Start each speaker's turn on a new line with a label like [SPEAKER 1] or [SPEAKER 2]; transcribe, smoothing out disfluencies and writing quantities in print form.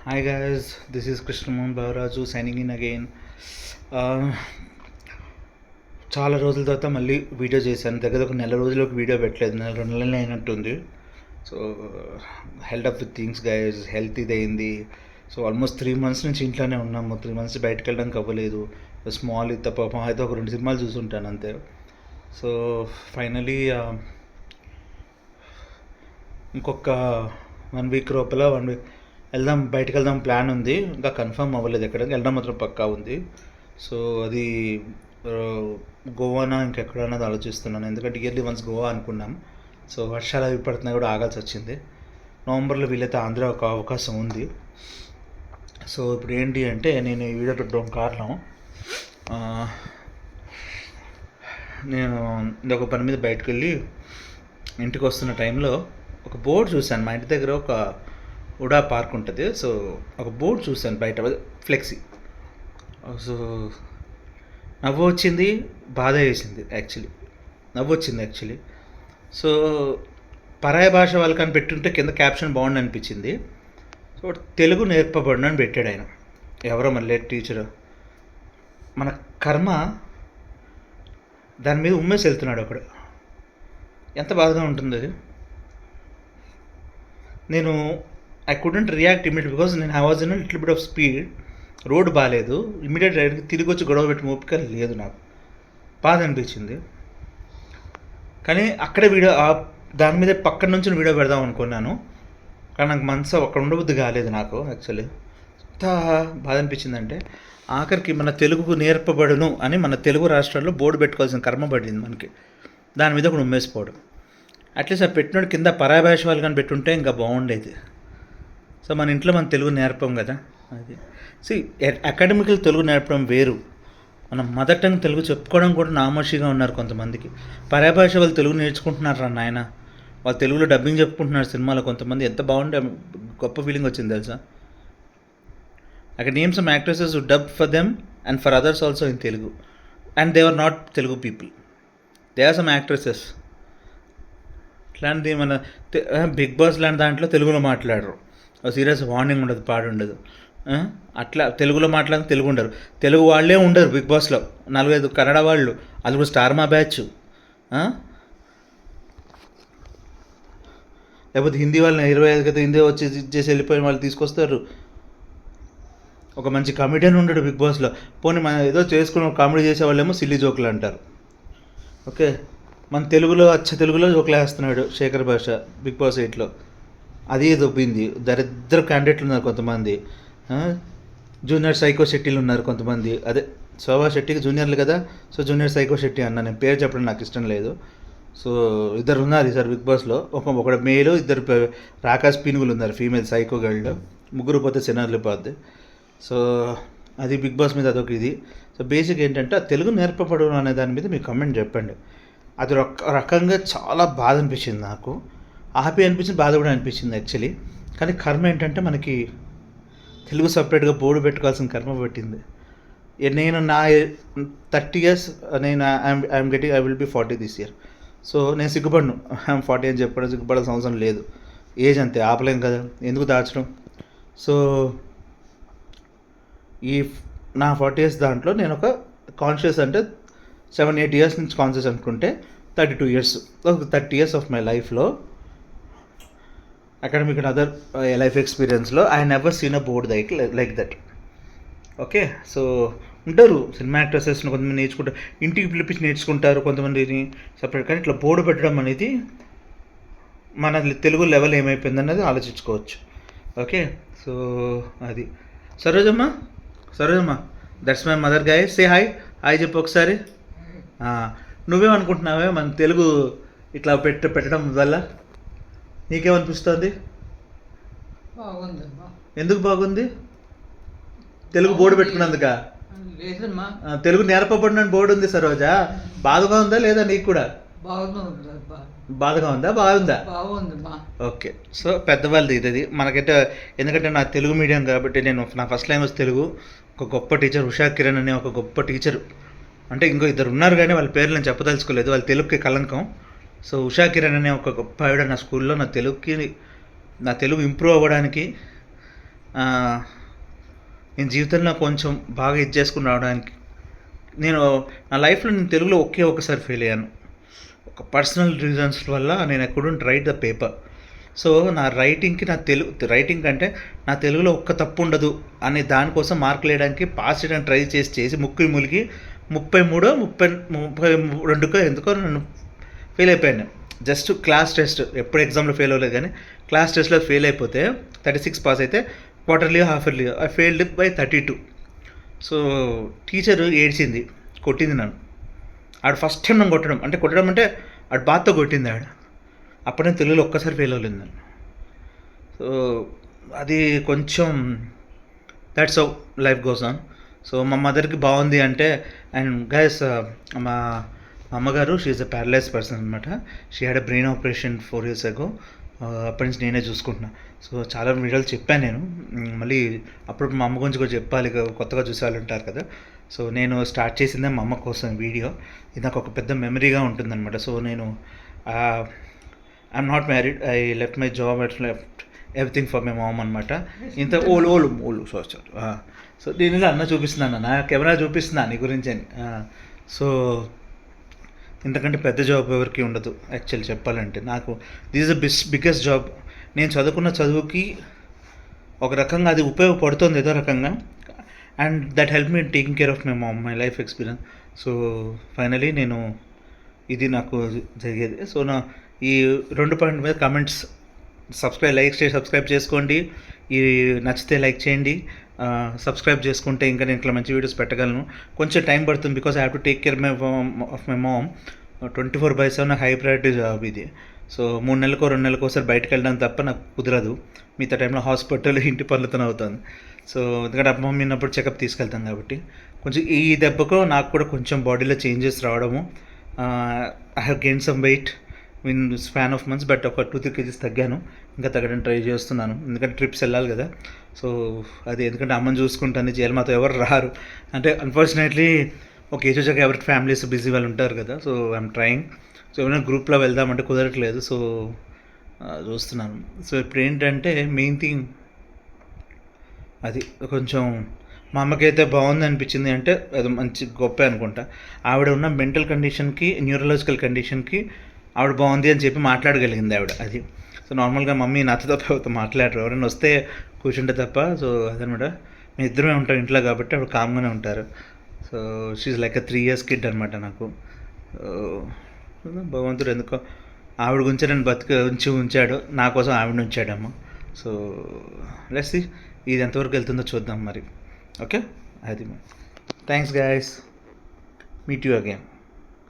[SPEAKER 1] Hi guys, this is Krishnamohan Bavaraju signing in again. చాలా రోజుల తర్వాత మళ్ళీ వీడియో చేశాను. దగ్గర ఒక నెల రోజులకు వీడియో పెట్టలేదు, రెండు నెలలు అయినట్టుంది. So held up with things guys, health ఇది అయింది. సో ఆల్మోస్ట్ 3 months నుంచి ఇంట్లోనే ఉన్నాము. 3 months బయటకు వెళ్ళడానికి అవ్వలేదు. స్మాల్ ఇది తప్ప అయితే ఒక 2 సినిమాలు చూసుంటాను అంతే. సో ఫైనలీ ఇంకొక 1 week లోపల బయటకు వెళ్దాం ప్లాన్ ఉంది. ఇంకా కన్ఫర్మ్ అవ్వలేదు, ఎక్కడికి వెళ్ళడం మాత్రం పక్కా ఉంది. సో అది గోవానా ఇంకెక్కడన్నది ఆలోచిస్తున్నాను, ఎందుకంటే ఇయర్లీ వన్స్ గోవా అనుకున్నాం. సో వర్షాలు అవి పడుతున్నా కూడా ఆగాల్సి వచ్చింది. నవంబర్లో వీలైతే ఆంధ్ర ఒక అవకాశం ఉంది. సో ఇప్పుడు ఏంటి అంటే, నేను ఈ వీడియో పెట్టడం కారణం, నేను ఇంకొక పని మీద బయటకు వెళ్ళి ఇంటికి వస్తున్న టైంలో ఒక బోర్డు చూశాను. మా ఇంటి దగ్గర ఒక ఉడా పార్క్ ఉంటుంది. సో ఒక బోర్డు చూశాను బయట, ఫ్లెక్సీ. సో నవ్వు వచ్చింది, బాధ వేసింది. నవ్వు వచ్చింది యాక్చువల్లీ. సో పరాయ భాష వాళ్ళకని పెట్టుంటే కింద క్యాప్షన్ బాగుండి అనిపించింది. సో తెలుగు నేర్పబడిన అని పెట్టాడు ఆయన, ఎవరో మళ్ళీ టీచరు. మన కర్మ దాని మీద ఉమ్మేసి వెళ్తున్నాడు ఒకడు. ఎంత బాధగా ఉంటుంది అది. నేను I couldn't react immediate because నేను I was in little bit of speed. Road బాగాలేదు, ఇమీడియట్ రైడ్కి తిరిగి వచ్చి గొడవ పెట్టి ఓపిక లేదు. నాకు బాధ అనిపించింది. కానీ అక్కడే వీడియో దాని మీద పక్కన నుంచి వీడియో పెడదాం అనుకున్నాను. కానీ నాకు మనసు అక్కడ ఉండబుద్ధి కాలేదు నాకు. యాక్చువల్లీ ఎంత బాధ అనిపించిందంటే, ఆఖరికి మన తెలుగుకు నేర్పబడును అని మన తెలుగు రాష్ట్రాల్లో బోర్డు పెట్టుకోవాల్సిన కర్మ పడింది మనకి. దాని మీద కూడా ఉమ్మేసిపోవడం. అట్లీస్ట్ ఆ పెట్టినోడు కింద పరాయ భాష వాళ్ళు కానీ పెట్టుంటే ఇంకా బాగుండేది. సో మన ఇంట్లో మన తెలుగు నేర్పం కదా. అది అకాడమికల్ తెలుగు నేర్పడం వేరు, మన మదర్ టంగ్ తెలుగు చెప్పుకోవడం కూడా నామోషిగా ఉన్నారు కొంతమందికి. పరాయ భాష వాళ్ళు తెలుగు నేర్చుకుంటున్నారు రా నాయన. వాళ్ళు తెలుగులో డబ్బింగ్ చెప్పుకుంటున్నారు సినిమాలో. కొంతమంది ఎంత బాగుండే, గొప్ప ఫీలింగ్ వచ్చింది తెలుసా. అక్కడ names some actresses who dub for them and for others also in Telugu, and they are not Telugu people, they are some actresses. ఇట్లాంటిది మన బిగ్ బాస్ లాంటి దాంట్లో తెలుగులో మాట్లాడరు. సీరియస్ వార్నింగ్ ఉండదు, పాడు ఉండదు. అట్లా తెలుగులో మాట్లాడిన తెలుగు ఉండరు. తెలుగు వాళ్ళే ఉండరు బిగ్ బాస్లో, 4-5 కన్నడ వాళ్ళు, అది కూడా స్టార్ మా బ్యాచ్. లేకపోతే హిందీ వాళ్ళని 25 కదా హిందీ వచ్చి చేసి వెళ్ళిపోయిన వాళ్ళు తీసుకొస్తారు. ఒక మంచి కామెడియన్ ఉండడు బిగ్ బాస్లో. పోనీ మన ఏదో చేసుకుని కామెడీ చేసేవాళ్ళేమో సిల్లీ జోకులు అంటారు. ఓకే, మన తెలుగులో తెలుగులో జోకులు వేస్తున్నాడు శేఖర్ భాష బిగ్ బాస్ 8లో. అది దొబ్బింది. దరిద్ర క్యాండిడేట్లు ఉన్నారు కొంతమంది. జూనియర్ సైకో శెట్టీలు ఉన్నారు కొంతమంది. అదే శోభా శెట్టికి జూనియర్లు కదా, సో జూనియర్ సైకో శెట్టి అన్న. నేను పేరు చెప్పడం నాకు ఇష్టం లేదు. సో ఇద్దరు ఉన్నారు ఈసారి బిగ్ బాస్లో. ఒకడు మేలు, 2 రాకాశ్ పీనుగులు ఉన్నారు ఫీమేల్ సైకో గర్ల్. 3 పోతే సినార్లు పోద్ది. సో అది బిగ్ బాస్ మీద అదొక ఇది. సో బేసిక్ ఏంటంటే, తెలుగు నేర్పబడడం అనే దాని మీద మీకు కమెంట్ చెప్పండి. అది రకంగా చాలా బాధ అనిపించింది నాకు. హ్యాపీ అనిపించింది, బాధ కూడా అనిపించింది యాక్చువల్లీ. కానీ కర్మ ఏంటంటే, మనకి తెలుగు సపరేట్గా బోర్డు పెట్టుకోవాల్సిన కర్మ పెట్టింది. నేను నా 30 years, నేను I will be 40 this year. So నేను సిగ్గుపడను, ఐఎమ్ 40 అని చెప్పడం సిగ్గుపడాల్సిన అవసరం లేదు. ఏజ్ అంతే, ఆపలేం కదా, ఎందుకు దాచడం. సో ఈ నా 40 years దాంట్లో నేను ఒక కాన్షియస్ అంటే 7-8 years నుంచి కాన్షియస్ అనుకుంటే 32 years, ఒక 30 years ఆఫ్ మై లైఫ్లో అకాడమిక్ అండ్ అదర్ లైఫ్ ఎక్స్పీరియన్స్లో I never seen a board like that. Okay, so ఉంటారు సినిమా యాక్ట్రెసెస్ని కొంతమంది నేర్చుకుంటారు, ఇంటికి పిలిపించి నేర్చుకుంటారు కొంతమందిని సపరేట్. కానీ ఇట్లా బోర్డు పెట్టడం అనేది మన తెలుగు లెవెల్ ఏమైపోయిందన్నది ఆలోచించుకోవచ్చు. ఓకే, సో అది. Sarojamma that's my mother guy, say hi. Hi చెప్పు ఒకసారి. నువ్వేమనుకుంటున్నావే మన తెలుగు ఇట్లా పెట్టడం వల్ల నీకేమనిపిస్తుంది? ఎందుకు బాగుంది? తెలుగు బోర్డు పెట్టుకున్నందుక? తెలుగు నేర్పబడిన బోర్డు ఉంది సరోజా. బాధగా ఉందా లేదా నీకు కూడా? బాధగా ఉందా, బాగుందా? ఓకే, సో పెద్దవాళ్ళది ఇది మనకైతే. ఎందుకంటే నా తెలుగు మీడియం కాబట్టి, నేను నా ఫస్ట్ లాంగ్వేజ్ తెలుగు. ఒక గొప్ప టీచర్ ఉషా కిరణ్ అనే ఒక గొప్ప టీచరు, అంటే ఇంకో 2 ఉన్నారు కానీ వాళ్ళ పేర్లు నేను చెప్పదలుచుకోలేదు, వాళ్ళ తెలుగుకి కలంకం. సో ఉషా కిరణ్ అనే ఒక గొప్ప ఆవిడ నా స్కూల్లో నా తెలుగు ఇంప్రూవ్ అవ్వడానికి నేను జీవితంలో కొంచెం బాగా ఇది చేసుకుని రావడానికి నేను నా లైఫ్లో నేను తెలుగులో ఒకే ఒకసారి ఫెయిల్ అయ్యాను. ఒక పర్సనల్ రీజన్స్ వల్ల నేను I couldn't right the paper. So నా రైటింగ్కి రైటింగ్ కంటే నా తెలుగులో ఒక్క తప్పు ఉండదు అనే దానికోసం మార్కులు వేయడానికి పాస్ చేయడానికి ట్రై చేసి ముక్కు ములికి 32కో ఎందుకో నన్ను ఫెయిల్ అయిపోయాను. జస్ట్ క్లాస్ టెస్ట్, ఎప్పుడు ఎగ్జామ్లో ఫెయిల్ అవ్వలేదు కానీ క్లాస్ టెస్ట్లో ఫెయిల్ అయిపోతే 36 పాస్ అయితే quarterly half yearly I failed by 32. So teacher ఏడ్చింది, కొట్టింది నన్ను. ఆడు ఫస్ట్ టైం నన్ను కొట్టడం అంటే ఆడు బాధతో కొట్టింది ఆడు. అప్పుడు నేను తెలుగులో ఒక్కసారి ఫెయిల్ అవ్వలేదు నన్ను. సో అది కొంచెం that's how life goes on. So మా మదర్కి బాగుంది అంటే, అండ్ గైస్ మా అమ్మగారు she is a paralyse person అనమాట. She had a brain operation 4 years ago. అప్పటి నుంచి నేనే చూసుకుంటున్నా. సో చాలా వీడియోలు చెప్పాను నేను. మళ్ళీ అప్పుడు మా అమ్మ గురించి కూడా చెప్పాలి, కొత్తగా చూసే వాళ్ళు ఉంటారు కదా. సో నేను స్టార్ట్ చేసిందే మా అమ్మ కోసం వీడియో. ఇది నాకు ఒక పెద్ద మెమరీగా ఉంటుందన్నమాట. సో నేను I'm not married, I left my job, left everything for my mom అనమాట. ఇంత ఓలు సారీ. సో దీని అన్న చూపిస్తున్నాను, నా కెమెరా చూపిస్తున్నా నీ గురించి అని. సో ఇంతకంటే పెద్ద జాబ్ ఎవరికి ఉండదు యాక్చువల్ చెప్పాలంటే. నాకు this is the biggest job. నేను చదువుకున్న చదువుకి ఒక రకంగా అది ఉపయోగపడుతుంది ఏదో రకంగా. And that help me taking care of my mom, my life experience. So finally నేను ఇది నాకు జరిగేది. సో నా ఈ 2 పాయింట్ మీద కమెంట్స్, సబ్స్క్రైబ్ చేసుకోండి. ఈ నచ్చితే లైక్ చేయండి. సబ్స్క్రైబ్ చేసుకుంటే ఇంకా నేను ఇట్లా మంచి వీడియోస్ పెట్టగలను. కొంచెం టైం పడుతుంది because I have to take care of my mom. 24/7 నాకు హై ప్రయారిటీ జాబ్ ఇది. సో 3 నెలలకో 2 నెలలకో ఒకసారి బయటకు వెళ్ళడం తప్ప నాకు కుదరదు. మిగతా టైంలో హాస్పిటల్, ఇంటి పనులతో అవుతుంది. సో ఎందుకంటే అమ్మ ఉన్నప్పుడు చెకప్ తీసుకెళ్తాం కాబట్టి కొంచెం ఈ దెబ్బకు నాకు కూడా కొంచెం బాడీలో చేంజెస్ రావడము. I have gain some weight in span of months, but ఒక 2-3 kgs తగ్గాను. ఇంకా తగ్గడానికి ట్రై చేస్తున్నాను, ఎందుకంటే ట్రిప్స్ వెళ్ళాలి కదా. సో అది ఎందుకంటే అమ్మని చూసుకుంటాను, చేయాలి, మాతో ఎవరు రారు. అంటే అన్ఫార్చునేట్లీ ఒక ఏజ్ వచ్చాక ఎవరికి ఫ్యామిలీస్ బిజీ వాళ్ళు ఉంటారు కదా. So I'm trying. సో ఏమైనా గ్రూప్లో వెళ్దామంటే కుదరట్లేదు. సో చూస్తున్నాను. సో ఇప్పుడు ఏంటంటే మెయిన్ థింగ్ అది కొంచెం మా అమ్మకైతే బాగుంది అనిపించింది అంటే అది మంచి గొప్ప అనుకుంటా. ఆవిడ ఉన్న మెంటల్ కండిషన్కి, న్యూరలాజికల్ కండిషన్కి ఆవిడ బాగుంది అని చెప్పి మాట్లాడగలిగింది ఆవిడ. అది సో నార్మల్గా మమ్మీ నాతో తప్ప ఎవరితో మాట్లాడరు, ఎవరైనా వస్తే కూర్చుంటే తప్ప. సో అదనమాట, మేము ఇద్దరమే ఉంటాం ఇంట్లో కాబట్టి ఆవిడ కామ్గానే ఉంటారు. So she like 3 years kid అనమాట నాకు. భగవంతుడు ఎందుకో ఆవిడ గురించి నన్ను ఉంచాడు, నా కోసం ఆవిడ ఉంచాడమ్మ. సో లెట్స్ సీ ఇది ఎంతవరకు వెళ్తుందో చూద్దాం మరి. ఓకే, అది thanks guys, meet you again.